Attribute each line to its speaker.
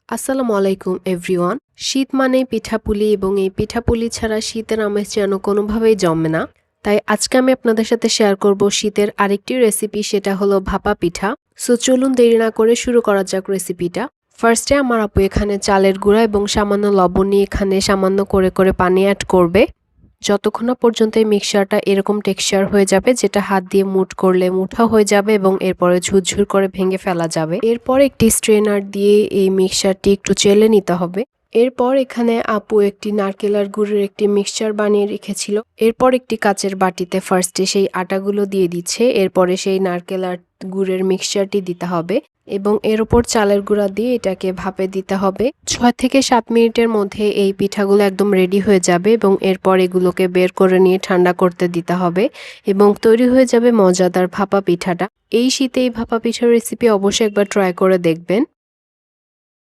Speaker 1: আসসালামু আলাইকুম এভরিওয়ান। শীত মানেই পিঠাপুলি এবং এই পিঠাপুলি ছাড়া শীতের আমেজ যেন কোনোভাবেই জমে না। তাই আজকে আমি আপনাদের সাথে শেয়ার করব শীতের আরেকটি রেসিপি, সেটা হলো ভাপা পিঠা। সো চলুন দেরি না করে শুরু করা যাক রেসিপিটা। ফার্স্টে আমার আপু এখানে চালের গুঁড়া এবং সামান্য লবণ নিয়ে এখানে সামান্য করে করে পানি অ্যাড করবে, যতক্ষণ না পর্যন্ত এই মিক্সচারটা এরকম টেক্সচার হয়ে যাবে যেটা হাত দিয়ে মুঠ করলে মুঠা হয়ে যাবে এবং এরপরে ঝুরঝুর করে ভেঙে ফেলা যাবে। এরপর একটি স্ট্রেনার দিয়ে এই মিক্সচারটি একটু চেলে নিতে হবে। এরপর এখানে আপু একটি নারকেল আর গুড়ের একটি মিক্সচার বানিয়ে রেখেছিল। এরপর একটি কাচের বাটিতে ফার্স্টে সেই আটাগুলো দিয়ে দিচ্ছে, এরপরে সেই নারকেল আর গুড়ের মিক্সচারটি দিতে হবে এবং এর উপর চালের গুঁড়া দিয়ে এটাকে ভাপে দিতে হবে। 6 থেকে 7 মিনিটের মধ্যে এই পিঠাগুলো একদম রেডি হয়ে যাবে এবং এরপর এগুলোকে বের করে নিয়ে ঠান্ডা করতে দিতে হবে এবং তৈরি হয়ে যাবে মজাদার ভাপা পিঠাটা। এই শীতে এই ভাপা পিঠার রেসিপি অবশ্যই একবার ট্রাই করে দেখবেন।